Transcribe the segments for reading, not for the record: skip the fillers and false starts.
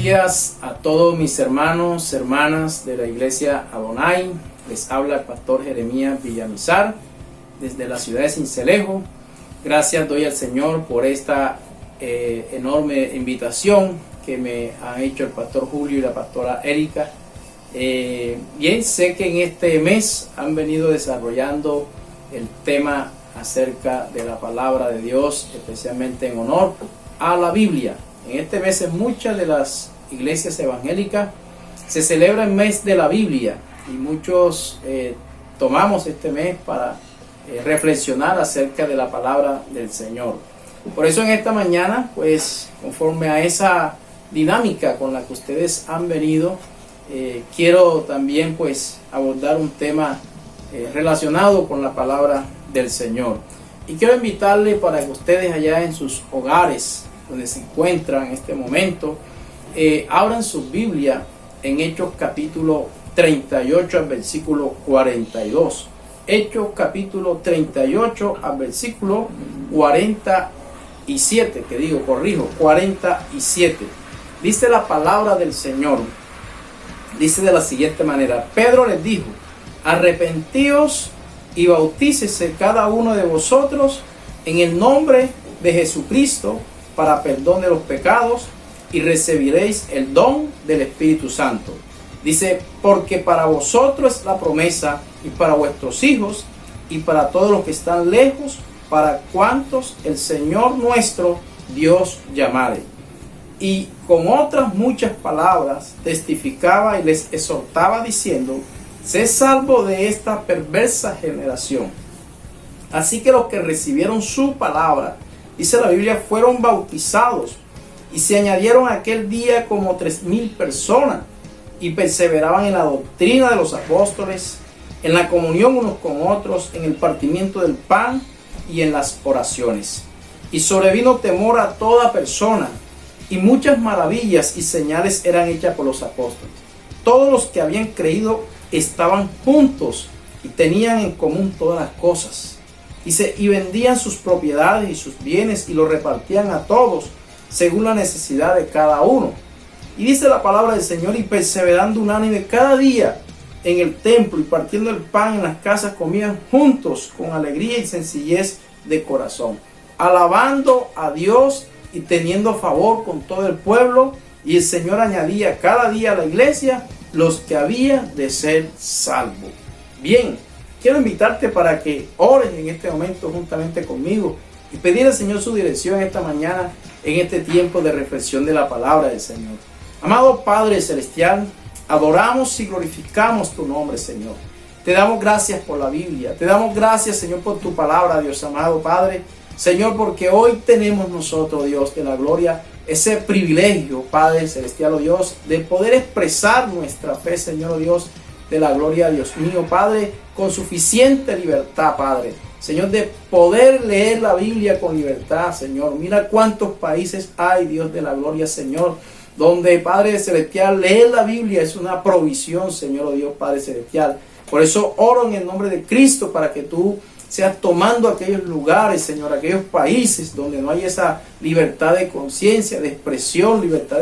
días a todos mis hermanos, hermanas de la iglesia Adonai. Les habla el pastor Jeremías Villamizar desde la ciudad de Sincelejo. Gracias doy al Señor por esta enorme invitación que me han hecho el pastor Julio y la pastora Erika. Bien, sé que en este mes han venido desarrollando el tema acerca de la palabra de Dios, especialmente en honor a la Biblia. En este mes en muchas de las iglesias evangélicas se celebra el mes de la Biblia y muchos tomamos este mes para reflexionar acerca de la palabra del Señor. Por eso en esta mañana, pues conforme a esa dinámica con la que ustedes han venido, quiero también pues abordar un tema relacionado con la palabra del Señor. Y quiero invitarle para que ustedes allá en sus hogares, donde se encuentran en este momento, abran su Biblia en Hechos capítulo 38 al versículo 42. Hechos capítulo 38 al versículo 47, 47. Dice la palabra del Señor, dice de la siguiente manera: Pedro les dijo: arrepentíos y bautícese cada uno de vosotros en el nombre de Jesucristo para perdón de los pecados, y recibiréis el don del Espíritu Santo. Dice: porque para vosotros es la promesa, y para vuestros hijos, y para todos los que están lejos, para cuantos el Señor nuestro Dios llamare. Y con otras muchas palabras testificaba y les exhortaba diciendo: sé salvo de esta perversa generación. Así que los que recibieron su palabra, dice la Biblia, fueron bautizados, y se añadieron aquel día como 3,000 personas, y perseveraban en la doctrina de los apóstoles, en la comunión unos con otros, en el partimiento del pan y en las oraciones. Y sobrevino temor a toda persona, y muchas maravillas y señales eran hechas por los apóstoles. Todos los que habían creído estaban juntos y tenían en común todas las cosas. Dice: y vendían sus propiedades y sus bienes y los repartían a todos según la necesidad de cada uno. Y dice la palabra del Señor: y perseverando unánime cada día en el templo y partiendo el pan en las casas, comían juntos con alegría y sencillez de corazón, alabando a Dios y teniendo favor con todo el pueblo. Y el Señor añadía cada día a la iglesia los que habían de ser salvos. Bien, quiero invitarte para que ores en este momento juntamente conmigo y pedir al Señor su dirección esta mañana en este tiempo de reflexión de la palabra del Señor. Amado Padre Celestial, adoramos y glorificamos tu nombre, Señor. Te damos gracias por la Biblia. Te damos gracias, Señor, por tu palabra, Dios amado Padre. Señor, porque hoy tenemos nosotros, Dios de la gloria, ese privilegio, Padre Celestial, oh Dios, de poder expresar nuestra fe, Señor, oh Dios de la gloria, Dios mío, Padre, con suficiente libertad, Padre. Señor, de poder leer la Biblia con libertad, Señor. Mira cuántos países hay, Dios de la gloria, Señor, donde, Padre Celestial, leer la Biblia es una provisión, Señor, oh Dios, Padre Celestial. Por eso oro en el nombre de Cristo para que tú seas tomando aquellos lugares, Señor, aquellos países donde no hay esa libertad de conciencia, de expresión, libertad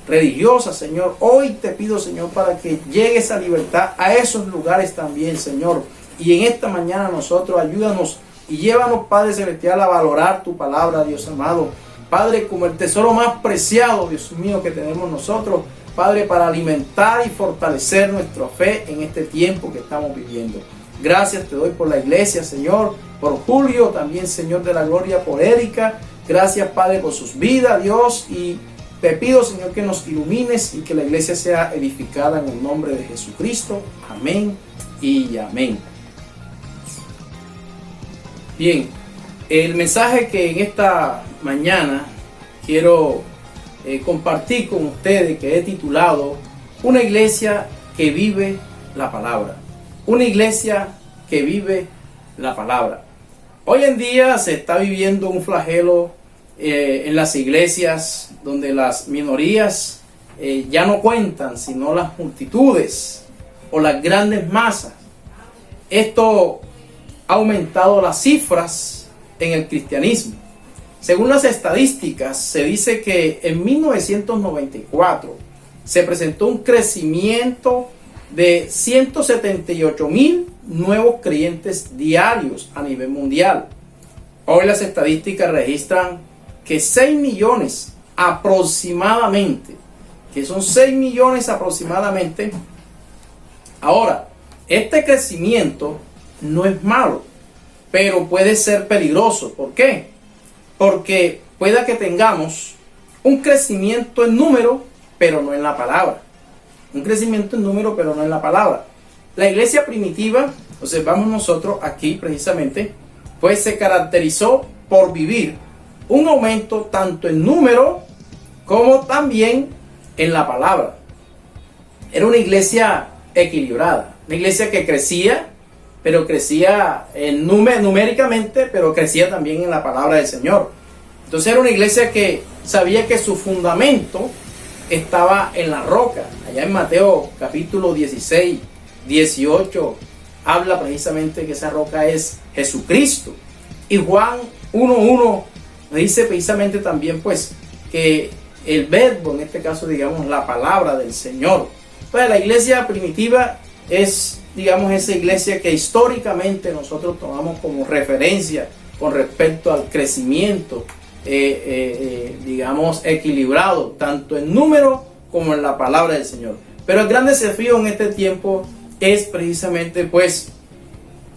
religiosa, Señor. Hoy te pido, Señor, para que llegue esa libertad a esos lugares también, Señor. Y en esta mañana nosotros ayúdanos y llévanos, Padre Celestial, a valorar tu palabra, Dios amado. Padre, como el tesoro más preciado, Dios mío, que tenemos nosotros, Padre, para alimentar y fortalecer nuestra fe en este tiempo que estamos viviendo. Gracias te doy por la iglesia, Señor, por Julio, también, Señor de la gloria, por Erika. Gracias, Padre, por sus vidas, Dios, y te pido, Señor, que nos ilumines y que la iglesia sea edificada en el nombre de Jesucristo. Amén y amén. Bien, el mensaje que en esta mañana quiero compartir con ustedes, que he titulado Una iglesia que vive la palabra. Una iglesia que vive la palabra. Hoy en día se está viviendo un flagelo en las iglesias donde las minorías ya no cuentan, sino las multitudes o las grandes masas. Esto ha aumentado las cifras en el cristianismo. Según las estadísticas, se dice que en 1994 se presentó un crecimiento de 178,000 nuevos creyentes diarios a nivel mundial. Hoy las estadísticas registran que 6 millones aproximadamente, que son 6 millones aproximadamente. Ahora, este crecimiento no es malo, pero puede ser peligroso. ¿Por qué? Porque pueda que tengamos un crecimiento en número, pero no en la palabra. Un crecimiento en número, pero no en la palabra. La iglesia primitiva, observamos nosotros aquí precisamente, pues se caracterizó por vivir un aumento tanto en número como también en la palabra. Era una iglesia equilibrada, una iglesia que crecía, pero crecía numéricamente, pero crecía también en la palabra del Señor. Entonces era una iglesia que sabía que su fundamento estaba en la roca. Allá en Mateo capítulo 16, 18, habla precisamente que esa roca es Jesucristo. Y Juan 1:1 dice precisamente también pues que el verbo, en este caso digamos la palabra del Señor. Pues la iglesia primitiva es, digamos, esa iglesia que históricamente nosotros tomamos como referencia con respecto al crecimiento, digamos, equilibrado, tanto en número como en la palabra del Señor. Pero el gran desafío en este tiempo es precisamente, pues,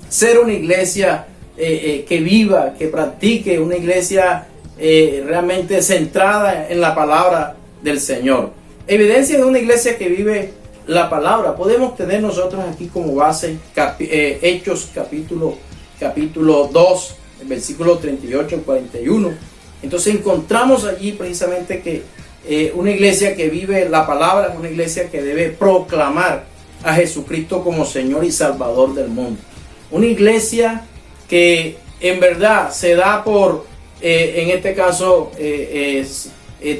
ser una iglesia que viva, que practique, una iglesia realmente centrada en la palabra del Señor. Evidencia de una iglesia que vive la palabra podemos tener nosotros aquí como base Hechos capítulo 2, el versículo 38 al 41. Entonces encontramos allí precisamente que una iglesia que vive la palabra es una iglesia que debe proclamar a Jesucristo como Señor y Salvador del mundo. Una iglesia que en verdad se da por, en este caso,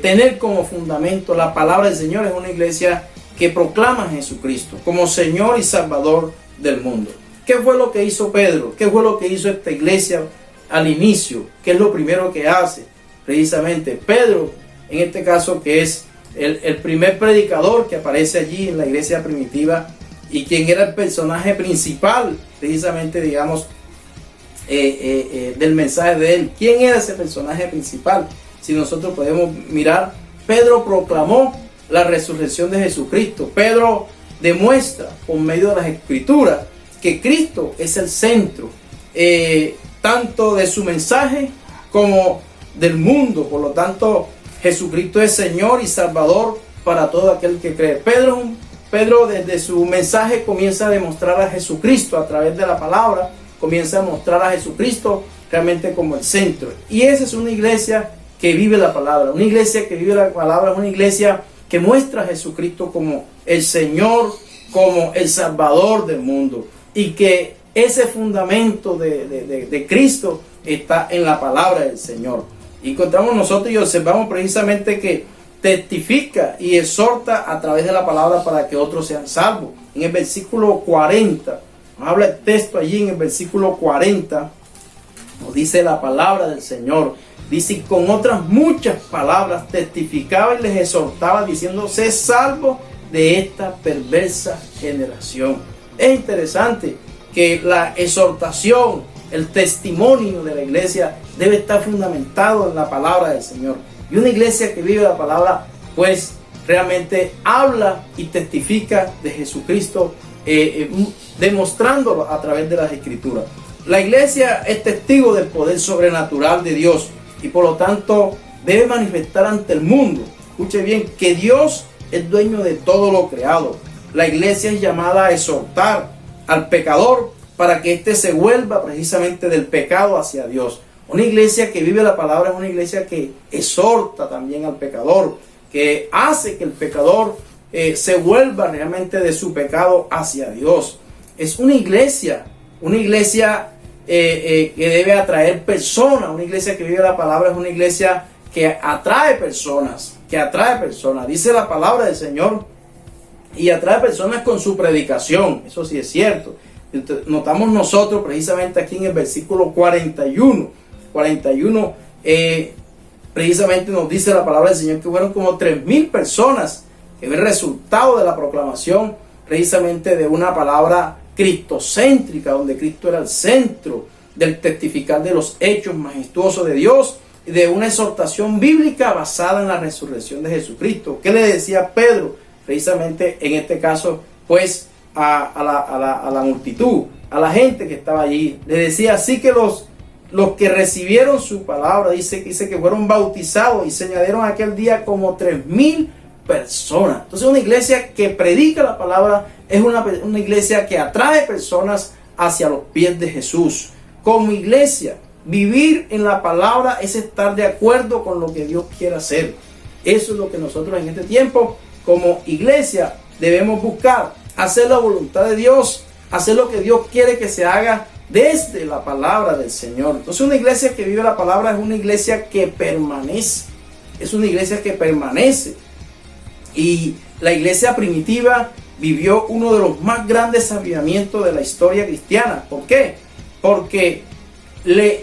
tener como fundamento la palabra del Señor. Es una iglesia que proclama a Jesucristo como Señor y Salvador del mundo. ¿Qué fue lo que hizo Pedro? ¿Qué fue lo que hizo esta iglesia al inicio? ¿Qué es lo primero que hace? Precisamente Pedro, en este caso, que es el primer predicador que aparece allí en la iglesia primitiva y quien era el personaje principal, precisamente, digamos, del mensaje de él. ¿Quién era ese personaje principal? Si nosotros podemos mirar, Pedro proclamó la resurrección de Jesucristo. Pedro demuestra por medio de las Escrituras que Cristo es el centro, tanto de su mensaje como del mundo. Por lo tanto, Jesucristo es Señor y Salvador para todo aquel que cree. Pedro desde su mensaje comienza a demostrar a Jesucristo a través de la palabra, comienza a mostrar a Jesucristo realmente como el centro. Y esa es una iglesia que vive la palabra. Una iglesia que vive la palabra es una iglesia que muestra a Jesucristo como el Señor, como el Salvador del mundo. Y que ese fundamento de Cristo está en la palabra del Señor. Y encontramos nosotros y observamos precisamente que testifica y exhorta a través de la palabra para que otros sean salvos. En el versículo 40, nos habla el texto allí en el versículo 40, nos dice la palabra del Señor. Dice, y con otras muchas palabras testificaba y les exhortaba diciendo, sé salvo de esta perversa generación. Es interesante que la exhortación, el testimonio de la iglesia debe estar fundamentado en la palabra del Señor. Y una iglesia que vive la palabra, pues realmente habla y testifica de Jesucristo, demostrándolo a través de las Escrituras. La iglesia es testigo del poder sobrenatural de Dios y por lo tanto debe manifestar ante el mundo, escuche bien, que Dios es dueño de todo lo creado. La iglesia es llamada a exhortar al pecador para que éste se vuelva precisamente del pecado hacia Dios. Una iglesia que vive la palabra es una iglesia que exhorta también al pecador, que hace que el pecador se vuelva realmente de su pecado hacia Dios. Es una iglesia que debe atraer personas. Una iglesia que vive la palabra es una iglesia que atrae personas, Dice la palabra del Señor, y atrae personas con su predicación. Eso sí es cierto. Notamos nosotros precisamente aquí en el versículo 41, precisamente nos dice la palabra del Señor que fueron como 3,000 personas es el resultado de la proclamación precisamente de una palabra cristocéntrica, donde Cristo era el centro del testificar de los hechos majestuosos de Dios y de una exhortación bíblica basada en la resurrección de Jesucristo. ¿Qué le decía Pedro? Precisamente en este caso, pues, a la multitud, a la gente que estaba allí. Le decía así que los que recibieron su palabra, dice que fueron bautizados y se añadieron aquel día como 3,000 personas. Entonces una iglesia que predica la palabra es una iglesia que atrae personas hacia los pies de Jesús. Como iglesia, vivir en la palabra es estar de acuerdo con lo que Dios quiere hacer. Eso es lo que nosotros en este tiempo como iglesia debemos buscar, hacer la voluntad de Dios, hacer lo que Dios quiere que se haga desde la palabra del Señor. Entonces una iglesia que vive la palabra es una iglesia que permanece, es una iglesia que permanece. Y la iglesia primitiva vivió uno de los más grandes avivamientos de la historia cristiana. ¿Por qué? Porque le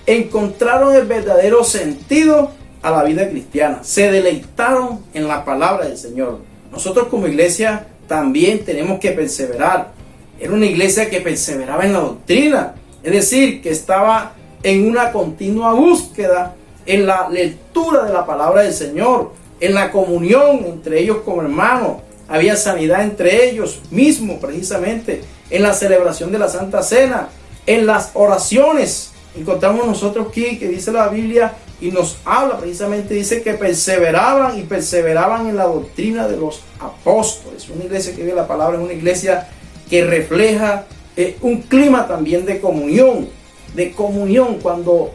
encontraron el verdadero sentido a la vida cristiana. Se deleitaron en la palabra del Señor. Nosotros como iglesia también tenemos que perseverar. Era una iglesia que perseveraba en la doctrina, es decir, que estaba en una continua búsqueda en la lectura de la palabra del Señor, en la comunión entre ellos como hermanos. Había sanidad entre ellos mismos, precisamente, en la celebración de la Santa Cena, en las oraciones. Encontramos nosotros aquí que dice la Biblia y nos habla precisamente, dice que perseveraban en la doctrina de los apóstoles. Una iglesia que vive la palabra es una iglesia que refleja un clima también de comunión, cuando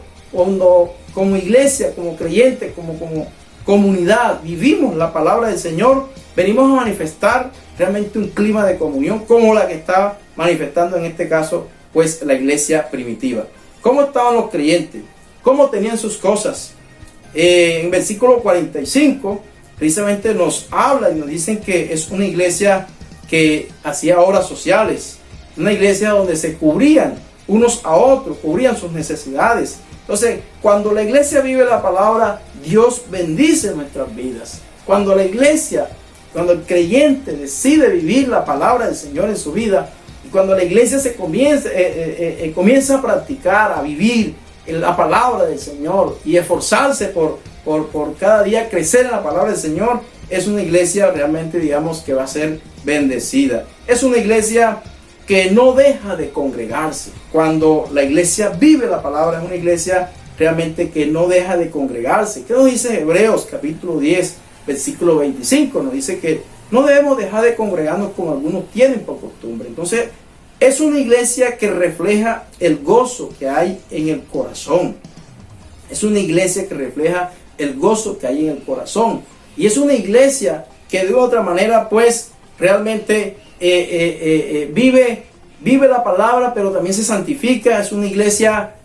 como iglesia, como creyentes, como comunidad vivimos la palabra del Señor, venimos a manifestar realmente un clima de comunión como la que estaba manifestando en este caso pues la iglesia primitiva. ¿Cómo estaban los creyentes? ¿Cómo tenían sus cosas? En versículo 45 precisamente nos habla y nos dicen que es una iglesia que hacía obras sociales, una iglesia donde se cubrían unos a otros, cubrían sus necesidades. Entonces, cuando la iglesia vive la palabra, Dios bendice nuestras vidas. Cuando la iglesia, cuando el creyente decide vivir la palabra del Señor en su vida, y cuando la iglesia se comienza a practicar, a vivir la palabra del Señor y esforzarse por cada día crecer en la palabra del Señor, es una iglesia realmente, digamos, que va a ser bendecida. Es una iglesia que no deja de congregarse. Cuando la iglesia vive la palabra, es una iglesia realmente que no deja de congregarse. ¿Qué nos dice Hebreos capítulo 10, versículo 25? Nos dice que no debemos dejar de congregarnos como algunos tienen por costumbre. Entonces, es una iglesia que refleja el gozo que hay en el corazón. Es una iglesia que refleja el gozo que hay en el corazón. Y es una iglesia que de otra manera, pues, realmente vive la palabra, pero también se santifica. Es una iglesia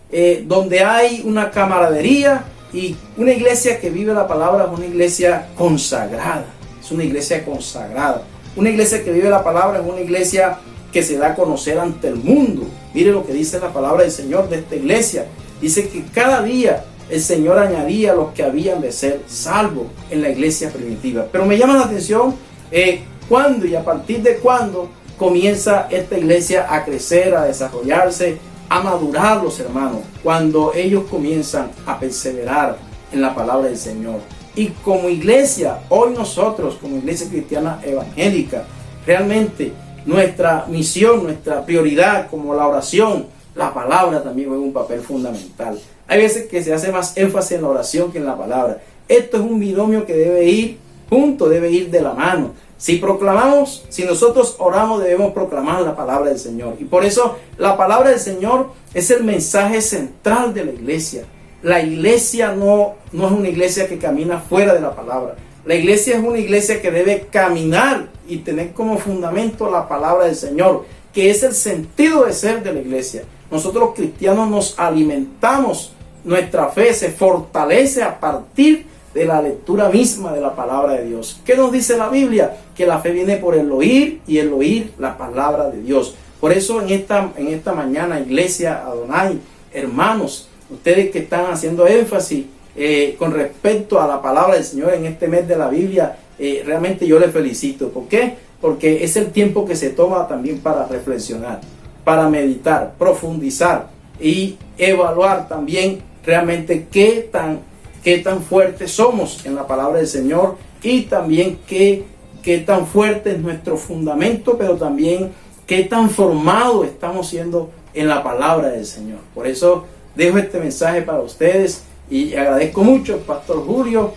donde hay una camaradería, y una iglesia que vive la palabra es una iglesia consagrada. Es una iglesia consagrada. Una iglesia que vive la palabra es una iglesia que se da a conocer ante el mundo. Mire lo que dice la palabra del Señor de esta iglesia. Dice que cada día el Señor añadía a los que habían de ser salvos en la iglesia primitiva. Pero me llama la atención cuándo y a partir de cuándo comienza esta iglesia a crecer, a desarrollarse, a madurar los hermanos. Cuando ellos comienzan a perseverar en la palabra del Señor. Y como iglesia, hoy nosotros, como iglesia cristiana evangélica, realmente nuestra misión, nuestra prioridad, como la oración, la palabra también juega un papel fundamental. Hay veces que se hace más énfasis en la oración que en la palabra. Esto es un binomio que debe ir junto, debe ir de la mano. Si nosotros oramos, debemos proclamar la palabra del Señor. Y por eso la palabra del Señor es el mensaje central de la iglesia. La iglesia no es una iglesia que camina fuera de la palabra. La iglesia es una iglesia que debe caminar y tener como fundamento la palabra del Señor, que es el sentido de ser de la iglesia. Nosotros los cristianos nos alimentamos, nuestra fe se fortalece a partir de la lectura misma de la palabra de Dios. ¿Qué nos dice la Biblia? Que la fe viene por el oír y el oír la palabra de Dios. Por eso en esta mañana, iglesia Adonai, hermanos, ustedes que están haciendo énfasis con respecto a la palabra del Señor en este mes de la Biblia, realmente yo le felicito. ¿Por qué? Porque es el tiempo que se toma también para reflexionar, para meditar, profundizar y evaluar también realmente qué tan fuertes somos en la palabra del Señor, y también qué tan fuerte es nuestro fundamento, pero también qué tan formados estamos siendo en la palabra del Señor. Por eso dejo este mensaje para ustedes y agradezco mucho al pastor Julio,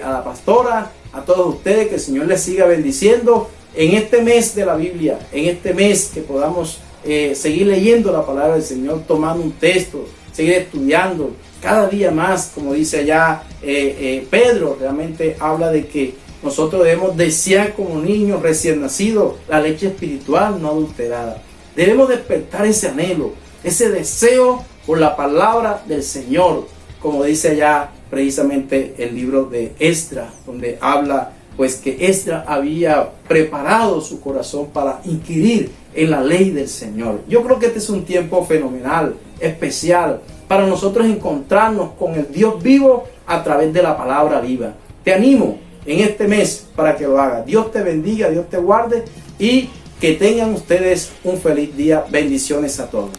a la pastora, a todos ustedes, que el Señor les siga bendiciendo en este mes de la Biblia, en este mes que podamos seguir leyendo la palabra del Señor, tomando un texto, seguir estudiando cada día más. Como dice allá Pedro, realmente habla de que nosotros debemos desear como niños recién nacidos la leche espiritual no adulterada. Debemos despertar ese anhelo, ese deseo por la palabra del Señor, como dice allá precisamente el libro de Esdras, donde habla pues que Esdras había preparado su corazón para inquirir en la ley del Señor. Yo creo que este es un tiempo fenomenal, especial, para nosotros encontrarnos con el Dios vivo a través de la palabra viva. Te animo en este mes para que lo hagas. Dios te bendiga, Dios te guarde, y que tengan ustedes un feliz día. Bendiciones a todos.